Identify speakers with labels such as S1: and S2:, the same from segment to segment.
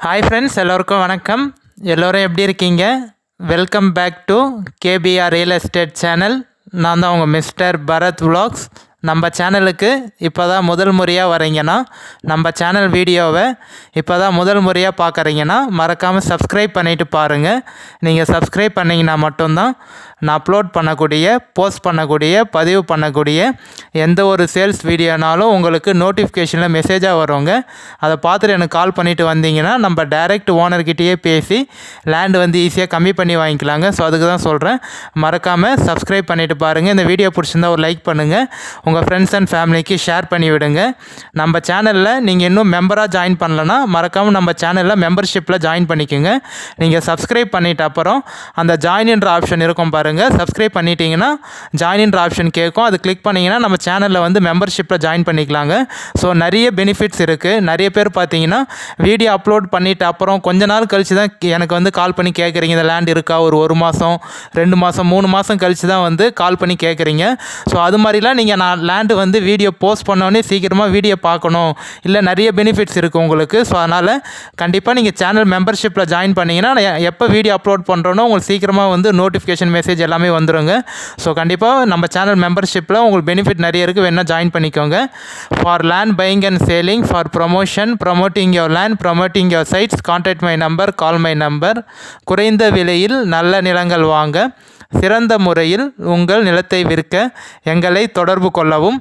S1: Hi friends, எல்லோருக்கும் வணக்கம். எல்லோரும் எப்படி இருக்கீங்க? Welcome back to KBR real estate channel. நான் தான் உங்கள் மிஸ்டர் பரத் விலாக்ஸ். நம்ம சேனலுக்கு இப்போ தான் முதல் முறையாக வரீங்கன்னா, நம்ம சேனல் வீடியோவை இப்போ தான் முதல் முறையாக பார்க்குறீங்கன்னா மறக்காமல் சப்ஸ்கிரைப் பண்ணிவிட்டு பாருங்கள். நீங்கள் சப்ஸ்கிரைப் பண்ணிங்கன்னா மட்டும்தான் நான் அப்லோட் பண்ணக்கூடிய, போஸ்ட் பண்ணக்கூடிய, பதிவு பண்ணக்கூடிய எந்த ஒரு சேல்ஸ் வீடியோனாலும் உங்களுக்கு நோட்டிஃபிகேஷனில் மெசேஜாக வருங்க. அதை பார்த்துட்டு எனக்கு கால் பண்ணிவிட்டு வந்தீங்கன்னா நம்ம டைரெக்ட் ஓனர்கிட்டயே பேசி லேண்டு வந்து ஈஸியாக கம்மி பண்ணி வாங்கிக்கலாங்க. ஸோ அதுக்கு தான் சொல்கிறேன், மறக்காமல் சப்ஸ்கிரைப் பண்ணிவிட்டு பாருங்கள். இந்த வீடியோ பிடிச்சிருந்தா ஒரு லைக் பண்ணுங்கள், உங்கள் ஃப்ரெண்ட்ஸ் அண்ட் ஃபேமிலிக்கு ஷேர் பண்ணி விடுங்க. நம்ம சேனலில் நீங்கள் இன்னும் மெம்பராக ஜாயின் பண்ணலன்னா மறக்காமல் நம்ம சேனலில் மெம்பர்ஷிப்பில் ஜாயின் பண்ணிக்கோங்க. நீங்கள் சப்ஸ்கிரைப் பண்ணிட்ட அப்புறம் அந்த ஜாயின்ன்ற ஆப்ஷன் இருக்கும் பாருங்கள். சப்ஸ்கிரைப் பண்ணிட்டீங்கன்னா ஜாயின்ன்ற ஆப்ஷன் கேட்கும். அது கிளிக் பண்ணிங்கன்னா நம்ம சேனலில் வந்து மெம்பர்ஷிப்பில் ஜாயின் பண்ணிக்கலாங்க. ஸோ நிறைய பெனிஃபிட்ஸ் இருக்குது. நிறைய பேர் பார்த்தீங்கன்னா வீடியோ அப்லோட் பண்ணிவிட்டு அப்புறம் கொஞ்ச நாள் கழித்து தான் எனக்கு வந்து கால் பண்ணி கேட்குறீங்க, இந்த லேண்ட் இருக்கா, ஒரு மாதம் 2 மாதம் 3 மாதம் கழித்து தான் வந்து கால் பண்ணி கேட்குறீங்க. ஸோ அது மாதிரிலாம் நீங்கள் நான் லேண்டு வந்து வீடியோ போஸ்ட் பண்ணோன்னே சீக்கிரமாக வீடியோ பார்க்கணும், இல்லை நிறைய பெனிஃபிட்ஸ் இருக்குது உங்களுக்கு. ஸோ அதனால் கண்டிப்பாக நீங்கள் சேனல் மெம்பர்ஷிப்பில் ஜாயின் பண்ணிங்கன்னா எப்போ வீடியோ அப்லோட் பண்ணுறோன்னோ உங்களுக்கு சீக்கிரமாக வந்து நோட்டிஃபிகேஷன் மெசேஜ் எல்லாமே வந்துடுங்க. ஸோ கண்டிப்பாக நம்ம சேனல் மெம்பர்ஷிப்பில் உங்களுக்கு பெனிஃபிட் நிறைய இருக்குது, வேணால் ஜாயின் பண்ணிக்கோங்க. For land buying and selling, for promotion, promoting your land, promoting your sites, contact my number, call my number. குறைந்த விலையில் நல்ல நிலங்கள் வாங்க, சிறந்த முறையில் உங்கள் நிலத்தை விற்க எங்களை தொடர்பு கொள்ளவும்.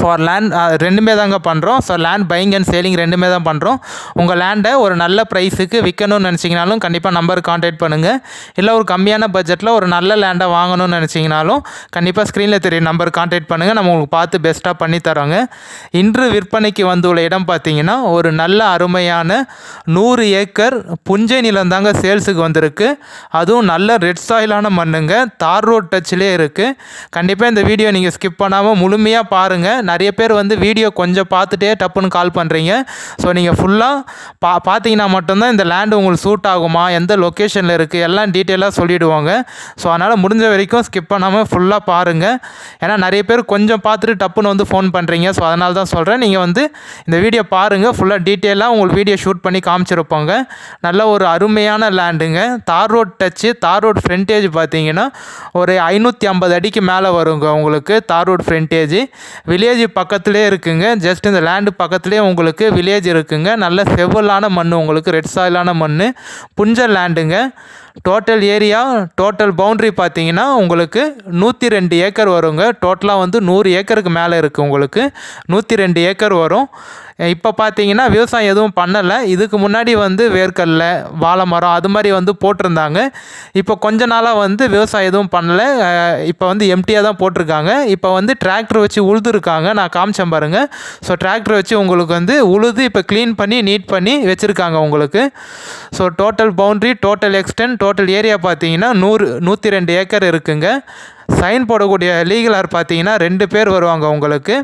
S1: ஃபார் லேண்ட் ரெண்டுமே தாங்க பண்ணுறோம். So land buying and selling ரெண்டுமே தான் பண்ணுறோம். உங்கள் லேண்டை ஒரு நல்ல ப்ரைஸுக்கு விற்கணும்னு நினச்சிங்கனாலும் கண்டிப்பாக நம்பருக்கு கான்டாக்ட் பண்ணுங்கள். இல்லை ஒரு கம்மியான பட்ஜெட்டில் ஒரு நல்ல லேண்டை வாங்கணும்னு நினச்சிங்கனாலும் கண்டிப்பாக ஸ்க்ரீனில் தெரியும் நம்பருக்கு கான்டாக்ட் பண்ணுங்கள். நம்ம உங்களுக்கு பார்த்து பெஸ்ட்டாக பண்ணி தரோங்க. இன்று விற்பனைக்கு வந்துள்ள இடம் பார்த்தீங்கன்னா ஒரு நல்ல அருமையான 100 ஏக்கர் புஞ்சை நிலம் தாங்க சேல்ஸுக்கு வந்திருக்கு. அதுவும் நல்ல ரெட் சாயிலான மண்ணுங்க, தார் ரோட் டச்சிலே இருக்குது. கண்டிப்பாக இந்த வீடியோ நீங்கள் ஸ்கிப் பண்ணாமல் முழுமையாக பாருங்கள். நிறைய பேர் வந்து வீடியோ கொஞ்சம் பார்த்துட்டே டப்புன்னு கால் பண்ணுறீங்க. ஸோ நீங்கள் ஃபுல்லாக பார்த்தீங்கன்னா மட்டும்தான் இந்த லேண்டு உங்களுக்கு சூட் ஆகுமா, எந்த லொக்கேஷனில் இருக்குது, எல்லாம் டீட்டெயிலாக சொல்லிவிடுவாங்க. ஸோ அதனால் முடிஞ்ச வரைக்கும் ஸ்கிப் பண்ணாமல் ஃபுல்லாக பாருங்கள். ஏன்னா நிறைய பேர் கொஞ்சம் பார்த்துட்டு டப்புன்னு வந்து ஃபோன் பண்ணுறீங்க. ஸோ அதனால தான் சொல்கிறேன், நீங்கள் வந்து இந்த வீடியோ பாருங்கள், ஃபுல்லாக டீட்டெயிலாக உங்களுக்கு வீடியோ ஷூட் பண்ணி காமிச்சிருப்போங்க. நல்ல ஒரு அருமையான லேண்டுங்க, தார் ரோட் டச்சு. தார் ரோட் ஃப்ரண்டேஜ் பார்த்தீங்கன்னா ஒரு 550 அடிக்கு மேலே வருங்க உங்களுக்கு தார் ரோட் ஃப்ரண்டேஜ். வில்லேஜ் பக்கத்துலேயே இருக்குங்க. ஜஸ்ட் இந்த லேண்டு பக்கத்துலேயே உங்களுக்கு வில்லேஜ் இருக்குங்க. நல்ல செவ்வலான மண், உங்களுக்கு ரெட் சாயிலான மண், புஞ்சல் லேண்டுங்க. டோட்டல் ஏரியா, டோட்டல் பவுண்ட்ரி பார்த்தீங்கன்னா உங்களுக்கு 102 ஏக்கர் வருங்க. டோட்டலாக வந்து 100 ஏக்கருக்கு மேலே இருக்குது உங்களுக்கு. 102 ஏக்கர் வரும். இப்போ பார்த்தீங்கன்னா விவசாயம் எதுவும் பண்ணலை. இதுக்கு முன்னாடி வந்து வேர்க்கடலை, வாழை மரம் அது மாதிரி வந்து போட்டிருந்தாங்க. இப்போ கொஞ்ச நாளாக வந்து விவசாயம் எதுவும் பண்ணலை. இப்போ வந்து எம்டியாக தான் போட்டிருக்காங்க. இப்போ வந்து டிராக்டர் வச்சு உழுதுருக்காங்க. நான் காமிச்சேன் பாருங்கள். ஸோ டிராக்டர் வச்சு உங்களுக்கு வந்து உழுது இப்போ க்ளீன் பண்ணி நீட் பண்ணி வச்சுருக்காங்க உங்களுக்கு. So total boundary, total extend, total area பார்த்தீங்கன்னா 102 ஏக்கர் இருக்குங்க. சைன் போடக்கூடிய லீகலார் பார்த்தீங்கன்னா 2 பேர் வருவாங்க உங்களுக்கு.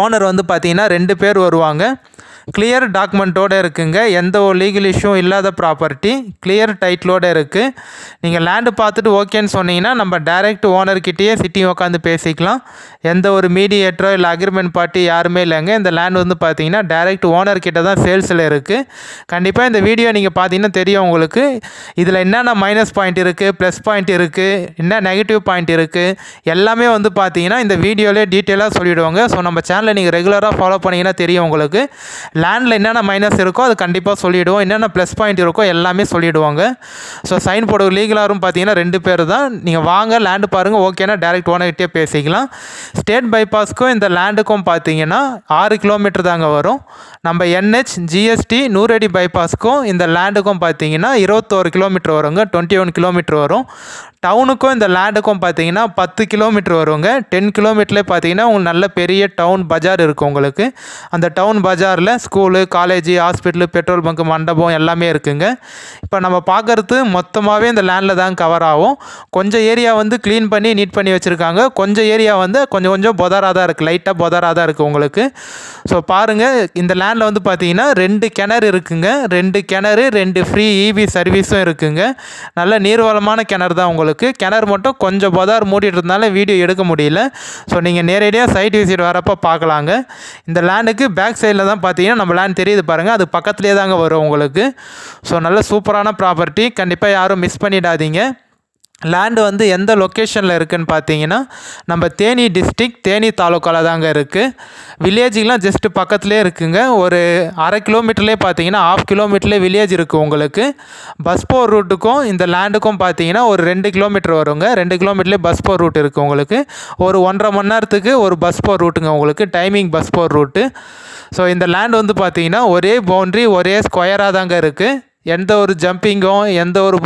S1: ஓனர் வந்து பார்த்தீங்கன்னா 2 பேர் வருவாங்க. கிளியர் டாக்குமெண்ட்டோடு இருக்குங்க. எந்த ஒரு லீகல் இஷ்யூவும் இல்லாத ப்ராப்பர்ட்டி, கிளியர் டைட்டிலோடு இருக்குது. நீங்கள் லேண்டு பார்த்துட்டு ஓகேன்னு சொன்னீங்கன்னா நம்ம டைரெக்ட் ஓனர்கிட்டயே சிட்டி உட்காந்து பேசிக்கலாம். எந்த ஒரு மீடியேட்டரோ இல்லை அக்ரிமெண்ட் பார்ட்டி யாருமே இல்லைங்க. இந்த லேண்ட் வந்து பார்த்தீங்கன்னா டைரெக்ட் ஓனர்கிட்ட தான் சேல்ஸில் இருக்குது. கண்டிப்பாக இந்த வீடியோ நீங்கள் பார்த்தீங்கன்னா தெரியும் உங்களுக்கு. இதில் என்னென்ன மைனஸ் பாயிண்ட் இருக்குது, ப்ளஸ் பாயிண்ட் இருக்குது, என்ன நெகட்டிவ் பாயிண்ட் இருக்குது, எல்லாமே வந்து பார்த்தீங்கன்னா இந்த வீடியோவிலே டீட்டெயிலாக சொல்லிவிடுவாங்க. ஸோ நம்ம சேனலை நீங்கள் ரெகுலராக ஃபாலோ பண்ணிங்கன்னா தெரியும் உங்களுக்கு. லேண்டில் என்னென்ன மைனஸ் இருக்கோ அது கண்டிப்பாக சொல்லிவிடுவோம், என்னென்ன ப்ளஸ் பாயிண்ட் இருக்கோ எல்லாமே சொல்லிவிடுவாங்க. ஸோ சைன் போட லீகலாரும் பார்த்தீங்கன்னா 2 பேர் தான். நீங்கள் வாங்க லேண்டு பாருங்கள், ஓகேனா டைரெக்ட் ஓனர்கிட்டே பேசிக்கலாம். ஸ்டேட் பைபாஸ்க்கும் இந்த லேண்டுக்கும் பார்த்தீங்கன்னா 6 கிலோமீட்டர் தாங்க வரும். நம்ம NH GST 100 அடி பைபாஸ்க்கும் இந்த லேண்டுக்கும் பார்த்தீங்கன்னா 21 கிலோமீட்டர் வருங்க, 21 கிலோமீட்டர் வரும். டவுனுக்கும் இந்த லேண்டுக்கும் பார்த்தீங்கன்னா 10 கிலோமீட்டர் வருங்க. 10 கிலோமீட்டர்லேயே பார்த்தீங்கன்னா உங்களுக்கு நல்ல பெரிய டவுன் பஜார் இருக்குது உங்களுக்கு. அந்த டவுன் பஜாரில் school, college, hospital, petrol bunk, மண்டபம் எல்லாமே இருக்குங்க. இப்போ நம்ம பார்க்குறது மொத்தமாகவே இந்த லேண்டில் தான் கவர் ஆகும். கொஞ்சம் ஏரியா வந்து க்ளீன் பண்ணி நீட் பண்ணி வச்சுருக்காங்க. கொஞ்சம் ஏரியா வந்து கொஞ்சம் பொதாராக தான் இருக்குது, லைட்டாக பொதாராக தான் இருக்குது உங்களுக்கு. ஸோ பாருங்கள், இந்த லேண்டில் வந்து பார்த்தீங்கன்னா 2 கிணறு இருக்குங்க. 2 கிணறு, 2 ஃப்ரீ EV சர்வீஸும் இருக்குங்க. நல்ல நீர்வளமான கிணறு தான் உங்களுக்கு. கிணறு மட்டும் கொஞ்சம் பொதார் மூடிட்டு இருந்தால வீடியோ எடுக்க முடியல. ஸோ நீங்கள் நேரடியாக சைட் விசிட் வரப்போ பார்க்கலாங்க. இந்த லேண்டுக்கு பேக் சைடில் தான் பார்த்தீங்கன்னா பார்த்தீங்கன்னா நம்ம லேண்ட் தெரியுது பாருங்கள், அது பக்கத்துலேயே தாங்க வரும் உங்களுக்கு. ஸோ நல்ல சூப்பரான ப்ராப்பர்ட்டி, கண்டிப்பாக யாரும் மிஸ் பண்ணிடாதீங்க. லேண்டு வந்து எந்த லொக்கேஷனில் இருக்குதுன்னு பார்த்தீங்கன்னா நம்ம தேனி டிஸ்ட்ரிக்ட் தேனி தாலுக்காவில் தாங்க இருக்குது. வில்லேஜுக்கெலாம் ஜஸ்ட்டு பக்கத்துலேயே இருக்குங்க. ஒரு 1/2 கிலோமீட்டர்லேயே பார்த்தீங்கன்னா 1/2 கிலோமீட்டர்லேயே வில்லேஜ் இருக்குது உங்களுக்கு. பஸ் போர் ரூட்டுக்கும் இந்த லேண்டுக்கும் பார்த்தீங்கன்னா ஒரு 2 கிலோமீட்டர் வருங்க. 2 கிலோமீட்டர்லேயே பஸ் போர் ரூட் இருக்குது உங்களுக்கு. ஒரு 1.5 மணி நேரத்துக்கு ஒரு பஸ் போர் ரூட்டுங்க உங்களுக்கு, டைமிங் பஸ் போர் ரூட்டு. ஸோ இந்த லேண்ட் வந்து பார்த்தீங்கன்னா ஒரே பவுண்ட்ரி ஒரே ஸ்கொயராக தாங்க இருக்குது. எந்த ஒரு ஜம்பிங்கும் எந்த ஒரு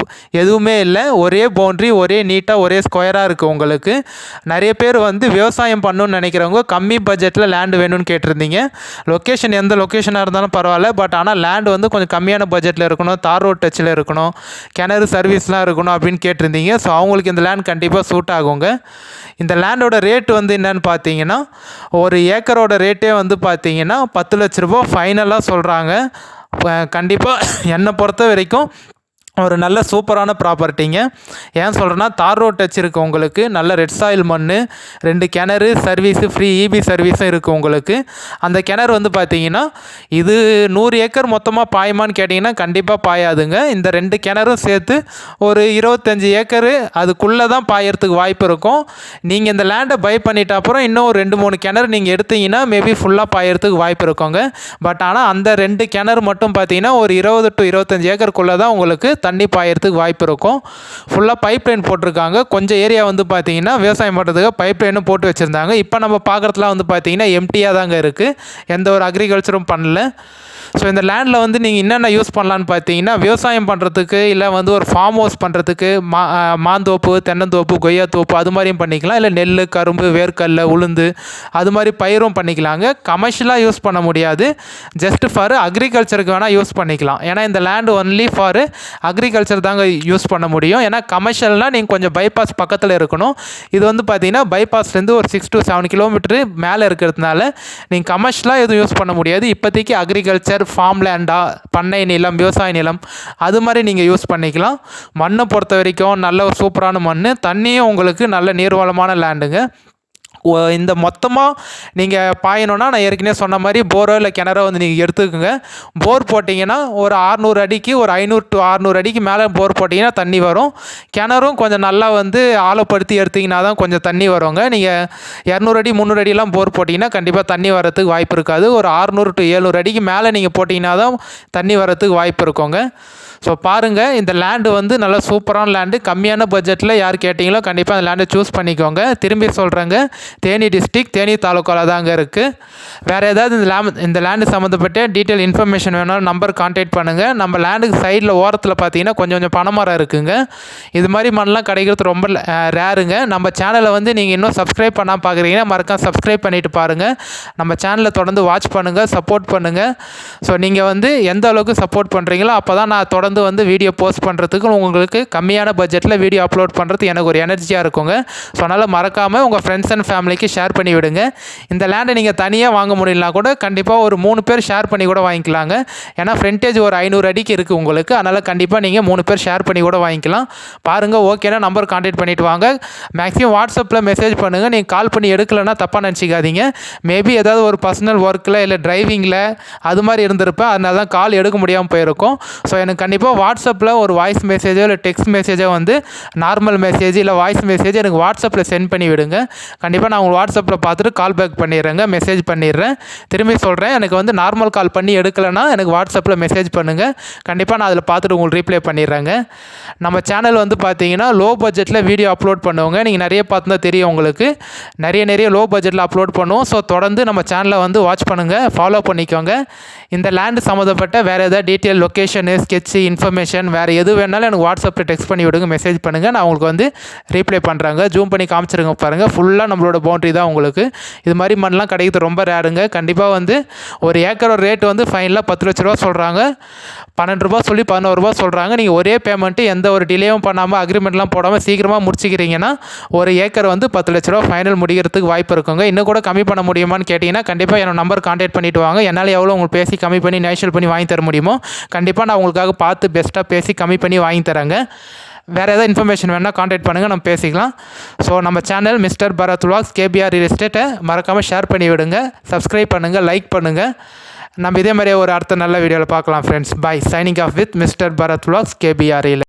S1: எதுவுமே இல்லை. ஒரே பவுண்ட்ரி ஒரே நீட்டாக ஒரே ஸ்கொயராக இருக்குது உங்களுக்கு. நிறைய பேர் வந்து விவசாயம் பண்ணணுன்னு நினைக்கிறவங்க கம்மி பட்ஜெட்டில் லேண்டு வேணும்னு கேட்டிருந்தீங்க. லொக்கேஷன் எந்த லொக்கேஷனாக இருந்தாலும் பரவாயில்ல, பட் ஆனால் லேண்டு வந்து கொஞ்சம் கம்மியான பட்ஜெட்டில் இருக்கணும், தார் ரோட் டச்சில் இருக்கணும், கிணறு சர்வீஸ்லாம் இருக்கணும் அப்படின்னு கேட்டிருந்தீங்க. ஸோ அவங்களுக்கு இந்த லேண்ட் கண்டிப்பாக சூட் ஆகுங்க. இந்த லேண்டோட ரேட் வந்து என்னன்னு பார்த்தீங்கன்னா ஒரு ஏக்கரோட ரேட்டே வந்து பார்த்தீங்கன்னா 10 லட்ச ரூபா ஃபைனலாக சொல்கிறாங்க. கண்டிப்பாக என்னை பொறுத்த வரைக்கும் ஒரு நல்ல சூப்பரான ப்ராப்பர்ட்டிங்க. ஏன் சொல்கிறேன்னா தார் ரோட் டச் இருக்குது உங்களுக்கு, நல்ல ரெட் சாயில் மண், 2 கிணறு சர்வீஸு ஃப்ரீ இபி சர்வீஸும் இருக்குது உங்களுக்கு. அந்த கிணறு வந்து பார்த்தீங்கன்னா இது 100 ஏக்கர் மொத்தமாக பாயுமான்னு கேட்டிங்கன்னா கண்டிப்பாக பாயாதுங்க. இந்த 2 கிணறும் சேர்த்து ஒரு 25 ஏக்கரு அதுக்குள்ளே தான் பாயறதுக்கு வாய்ப்பு இருக்கும். நீங்கள் இந்த லேண்டை பை பண்ணிட்ட அப்புறம் இன்னும் ஒரு 2-3 கிணறு நீங்கள் எடுத்தீங்கன்னா மேபி ஃபுல்லாக பாயறதுக்கு வாய்ப்பு இருக்குங்க. பட் ஆனால் அந்த 2 கிணறு மட்டும் பார்த்தீங்கன்னா ஒரு 20 to 25 ஏக்கருக்குள்ளே தான் உங்களுக்கு தண்ணி பாயறதுக்கு வாய்ப்பு இருக்கும். ஃபுல்லாக பைப் லைன் போட்டிருக்காங்க. கொஞ்சம் ஏரியா வந்து பார்த்தீங்கன்னா விவசாயம் பண்ணுறதுக்கு பைப் லைனும் போட்டு வச்சுருந்தாங்க. இப்போ நம்ம பார்க்குறதுலாம் வந்து பார்த்தீங்கன்னா எம்டியாக தாங்க இருக்குது, எந்த ஒரு அக்ரிகல்ச்சரும் பண்ணல. ஸோ இந்த லேண்டில் வந்து நீங்கள் என்னென்ன யூஸ் பண்ணலான்னு பார்த்தீங்கன்னா விவசாயம் பண்ணுறதுக்கு, இல்லை வந்து ஒரு ஃபார்ம் ஹவுஸ் பண்ணுறதுக்கு, மாந்தோப்பு, தென்னந்தோப்பு, கொய்யாத்தோப்பு அது மாதிரியும் பண்ணிக்கலாம். இல்லை நெல், கரும்பு, வேர்க்கடலை, உளுந்து அது மாதிரி பயிரும் பண்ணிக்கலாங்க. கமர்ஷியலாக யூஸ் பண்ண முடியாது, ஜஸ்ட் ஃபார் அக்ரிகல்ச்சருக்கு வேணால் யூஸ் பண்ணிக்கலாம். ஏன்னா இந்த லேண்டு ஒன்லி ஃபார் அக்ரிகல்ச்சர் தாங்க யூஸ் பண்ண முடியும். ஏன்னா கமர்ஷியல்னால் நீங்கள் கொஞ்சம் பைபாஸ் பக்கத்தில் இருக்கணும். இது வந்து பார்த்தீங்கன்னா பைபாஸ்லேருந்து ஒரு 6 to 7 கிலோமீட்டரு மேலே இருக்கிறதுனால நீங்கள் கமர்ஷியலாக எதுவும் யூஸ் பண்ண முடியாது. இப்போதைக்கு அக்ரிகல்ச்சர், ஃபார்ம் லேண்டா, பண்ணை நிலம், விவசாய நிலம் அது மாதிரி நீங்கள் யூஸ் பண்ணிக்கலாம். மண்ணை பொறுத்த வரைக்கும் நல்ல ஒரு சூப்பரான மண், தண்ணியும் உங்களுக்கு நல்ல நீர்வளமான லேண்டுங்க. இந்த மொத்தமாக நீங்கள் பாயணுன்னா நான் ஏற்கனவே சொன்ன மாதிரி போரோ இல்லை கிணறோ வந்து நீங்கள் எடுத்துக்கோங்க. போர் போட்டிங்கன்னா ஒரு 600 அடிக்கு ஒரு 500 to 600 அடிக்கு மேலே போர் போட்டிங்கன்னா தண்ணி வரும். கிணறும் கொஞ்சம் நல்லா வந்து ஆழப்படுத்தி எடுத்திங்கன்னா தான் கொஞ்சம் தண்ணி வருங்க. நீங்கள் 200 அடி 300 அடியெல்லாம் போர் போட்டிங்கன்னா கண்டிப்பாக தண்ணி வரத்துக்கு வாய்ப்பு இருக்காது. ஒரு 600 to 700 அடிக்கு மேலே நீங்கள் போட்டிங்கன்னா தான் தண்ணி வரத்துக்கு வாய்ப்பு இருக்குங்க. ஸோ பாருங்கள், இந்த லேண்டு வந்து நல்லா சூப்பரான லேண்டு. கம்மியான பட்ஜெட்டில் யார் கேட்டிங்களோ கண்டிப்பாக அந்த லேண்டை சூஸ் பண்ணிக்கோங்க. திரும்பி சொல்கிறேங்க, தேனி டிஸ்ட்ரிக்ட் தேனி தாலுக்காவில் தாங்க இருக்குது. வேறு ஏதாவது இந்த லேண்டு சம்மந்தப்பட்ட டீட்டெயில் இன்ஃபர்மேஷன் வேணாலும் நம்பர் கான்டாக்ட் பண்ணுங்கள். நம்ம லேண்டுக்கு சைடில் ஓரத்தில் பார்த்தீங்கன்னா கொஞ்சம் பனைமரம் இருக்குங்க. இது மாதிரி மண்ணெலாம் கிடைக்கிறது ரொம்ப ரேருங்க. நம்ம சேனலை வந்து நீங்கள் இன்னும் சப்ஸ்கிரைப் பண்ணால் பார்க்குறீங்கன்னா மறக்காம சப்ஸ்கிரைப் பண்ணிவிட்டு பாருங்கள். நம்ம சேனலை தொடர்ந்து வாட்ச் பண்ணுங்கள், சப்போர்ட் பண்ணுங்கள். ஸோ நீங்கள் வந்து எந்த அளவுக்கு சப்போர்ட் பண்ணுறீங்களோ அப்போ தான் நான் தொடர்ந்து வந்து வீடியோ போஸ்ட் பண்ணுறதுக்கு உங்களுக்கு கம்மியான பட்ஜெட்டில் வீடியோ அப்லோட் பண்ணுறது எனக்கு ஒரு எனர்ஜியாக இருக்குங்க. ஸோ அதனால் மறக்காமல் உங்கள் ஃப்ரெண்ட்ஸ் அண்ட் ஃபேமிலிக்கு ஷேர் பண்ணி விடுங்க. இந்த லேண்டை நீங்கள் தனியாக வாங்க முடியலனா கூட கண்டிப்பாக ஒரு 3 பேர் ஷேர் பண்ணி கூட வாங்கிக்கலாங்க. ஏன்னா ஃப்ரண்டேஜ் ஒரு 500 அடிக்கு இருக்குது உங்களுக்கு. அதனால் கண்டிப்பாக நீங்கள் 3 பேர் ஷேர் பண்ணி கூட வாங்கிக்கலாம். பாருங்கள், ஓகேனா நம்பர் கான்டாக்ட் பண்ணிவிட்டு வாங்க. மேக்ஸிமம் வாட்ஸ்அப்பில் மெசேஜ் பண்ணுங்கள். நீங்கள் கால் பண்ணி எடுக்கலைன்னா தப்பாக நினச்சிக்காதீங்க. மேபி ஏதாவது ஒரு பர்சனல் ஒர்க்கில் இல்லை டிரைவிங்கில் அது மாதிரி இருந்திருப்பேன், அதனால தான் கால் எடுக்க முடியாமல் போயிருக்கும். ஸோ எனக்கு கண்டிப்பாக வாட்ஸ்அப்பில் ஒரு வாய்ஸ் மெசேஜோ இல்லை டெக்ஸ்ட் மெசேஜோ வந்து நார்மல் மெசேஜ் இல்லை வாய்ஸ் மெசேஜ் எனக்கு வாட்ஸ்அப்பில் சென்ட் பண்ணி விடுங்க. கண்டிப்பாக நான் உங்களுக்கு வாட்ஸ்அப்பில் பார்த்துட்டு கால் பேக் பண்ணிடுறேங்க, மெசேஜ் பண்ணிடுறேன். திரும்பி சொல்கிறேன், எனக்கு வந்து நார்மல் கால் பண்ணி எடுக்கலைன்னா எனக்கு வாட்ஸ்அப்பில் மெசேஜ் பண்ணுங்கள். கண்டிப்பாக நான் அதில் பார்த்துட்டு உங்களுக்கு ரீப்ளை பண்ணிடுறேங்க. நம்ம சேனல் வந்து பார்த்தீங்கன்னா லோ பட்ஜெட்டில் வீடியோ அப்லோட் பண்ணுவோங்க. நீங்கள் நிறைய பார்த்துதான் தெரியும் உங்களுக்கு. நிறைய லோ பட்ஜெட்டில் அப்லோட் பண்ணுவோம். ஸோ தொடர்ந்து நம்ம சேனலை வந்து வாட்ச் பண்ணுங்கள், ஃபாலோ பண்ணிக்கோங்க. இந்த லேண்டு சம்மந்தப்பட்ட வேறு ஏதாவது டீட்டெயில், லொக்கேஷனு, ஸ்கெட்சு, இன்ஃபர்மேஷன் வேறு எது வேணாலும் எனக்கு வாட்ஸ்அப்பில் டெக்ஸ்ட் பண்ணி விடுங்க, மெசேஜ் பண்ணுங்கள். நான் உங்களுக்கு வந்து ரீப்ளை பண்ணுறாங்க. ஜூம் பண்ணி காமிச்சிருங்க பாருங்கள். ஃபுல்லாக நம்மளோட பவுண்ட்ரி தான் உங்களுக்கு. இது மாதிரி மண்ணெலாம் கிடைக்கிறது ரொம்ப ரேருங்க. கண்டிப்பாக வந்து ஒரு ஏக்கரோட ரேட் வந்து ஃபைனலாக 10 லட்ச ரூபா சொல்கிறாங்க. 12 ரூபா சொல்லி 11 ரூபா சொல்கிறாங்க. நீங்கள் ஒரே பேமெண்ட்டு எந்த ஒரு டிலேவும் பண்ணாமல் அக்ரிமெண்ட்லாம் போடாமல் சீக்கிரமாக முடிச்சிக்கிறீங்கன்னா ஒரு ஏக்கர் வந்து 10 லட்ச ரூபா ஃபைனல் முடிக்கிறதுக்கு வாய்ப்பு இருக்குங்க. இன்னும் கூட கம்மி பண்ண முடியுமான்னு கேட்டிங்கன்னா கண்டிப்பாக என்னோட நம்பர் கான்டாக்ட் பண்ணிவிட்டு வாங்க. என்னால் எவ்வளோ உங்களுக்கு பேசி கம்மி பண்ணி நேஷனல் பண்ணி வாங்கி தர முடியுமோ கண்டிப்பாக நான் உங்களுக்காக பார்த்து பெஸ்ட்டாக பேசி கம்மி பண்ணி வாங்கி தரேங்க. வேறு ஏதாவது இன்ஃபர்மேஷன் வேணால் கான்டாக்ட் பண்ணுங்கள், நம்ம பேசிக்கலாம். ஸோ நம்ம channel mister Bharath vlogs KPR real எஸ்டேட்டை மறக்காமல் ஷேர் பண்ணி விடுங்க, சப்ஸ்கிரைப் பண்ணுங்கள், லைக் பண்ணுங்கள். நம்ம இதே மாதிரியே ஒரு அடுத்த நல்ல வீடியோவில் பார்க்கலாம் friends. Bye. Signing off with mister Bharat vlogs KBR.